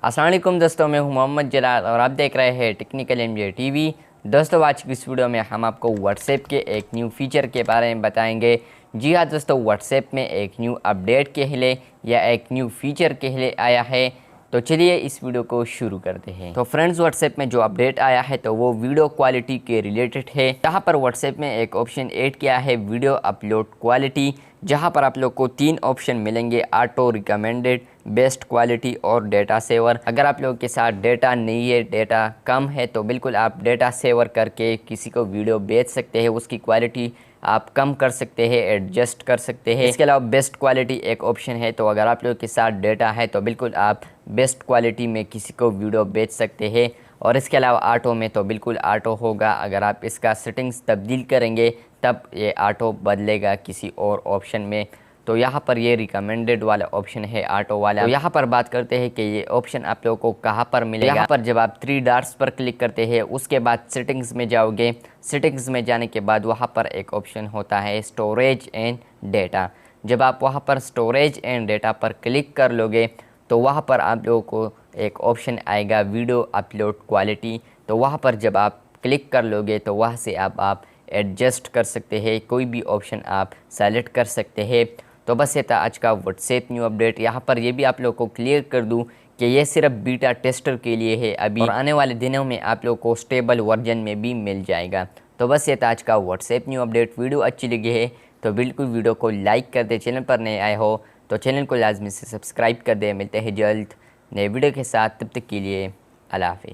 अस्सलाम वालेकुम दोस्तों, मैं हूं मोहम्मद जलाल और आप देख रहे हैं टेक्निकल एमजे टीवी। दोस्तों, आज की इस वीडियो में हम आपको व्हाट्सएप के एक न्यू फीचर के बारे में बताएंगे। जी हाँ दोस्तों, व्हाट्सएप में एक न्यू अपडेट के लिए या एक न्यू फीचर के लिए आया है। तो चलिए इस वीडियो को शुरू करते हैं। तो फ्रेंड्स, व्हाट्सएप में जो अपडेट आया है तो वो वीडियो क्वालिटी के रिलेटेड है। यहाँ पर व्हाट्सएप में एक ऑप्शन ऐड किया है वीडियो अपलोड क्वालिटी, जहाँ पर आप लोग को 3 ऑप्शन मिलेंगे: ऑटो रिकमेंडेड, बेस्ट क्वालिटी और डेटा सेवर। अगर आप लोगों के साथ डेटा नहीं है, डेटा कम है, तो बिल्कुल आप डेटा सेवर करके किसी को वीडियो भेज सकते हैं। उसकी क्वालिटी आप कम कर सकते हैं, एडजस्ट कर सकते हैं। इसके अलावा बेस्ट क्वालिटी एक ऑप्शन है, तो अगर आप लोगों के साथ डेटा है तो बिल्कुल आप बेस्ट क्वालिटी में किसी को वीडियो भेज सकते हैं। और इसके अलावा ऑटो में तो बिल्कुल ऑटो होगा। अगर आप इसका सेटिंग्स तब्दील करेंगे तब ये ऑटो बदलेगा किसी और ऑप्शन में। तो यहाँ पर ये रिकमेंडेड वाला ऑप्शन है, ऑटो वाला। तो यहाँ पर बात करते हैं कि ये ऑप्शन आप लोगों को कहाँ पर मिलेगा। यहाँ पर जब आप 3 डॉट्स पर क्लिक करते हैं, उसके बाद सेटिंग्स में जाओगे। सेटिंग्स में जाने के बाद वहाँ पर एक ऑप्शन होता है स्टोरेज एंड डेटा। जब आप वहाँ पर स्टोरेज एंड डेटा पर क्लिक कर लोगे तो वहाँ पर आप लोगों को एक ऑप्शन आएगा वीडियो अपलोड क्वालिटी। तो वहाँ पर जब आप क्लिक कर लोगे तो वहाँ से आप एडजस्ट कर सकते हैं, कोई भी ऑप्शन आप सेलेक्ट कर सकते हैं। तो बस ये था आज का व्हाट्सएप न्यू अपडेट। यहाँ पर ये भी आप लोगों को क्लियर कर दूँ कि ये सिर्फ बीटा टेस्टर के लिए है अभी, और आने वाले दिनों में आप लोगों को स्टेबल वर्जन में भी मिल जाएगा। तो बस ये था आज का व्हाट्सएप न्यू अपडेट। वीडियो अच्छी लगी है तो बिल्कुल वीडियो को लाइक कर दे। चैनल पर नए आए हो तो चैनल को लाजमी से सब्सक्राइब कर दे। मिलते हैं जल्द नए वीडियो के साथ, तब तक के लिए अल्लाह हाफिज़।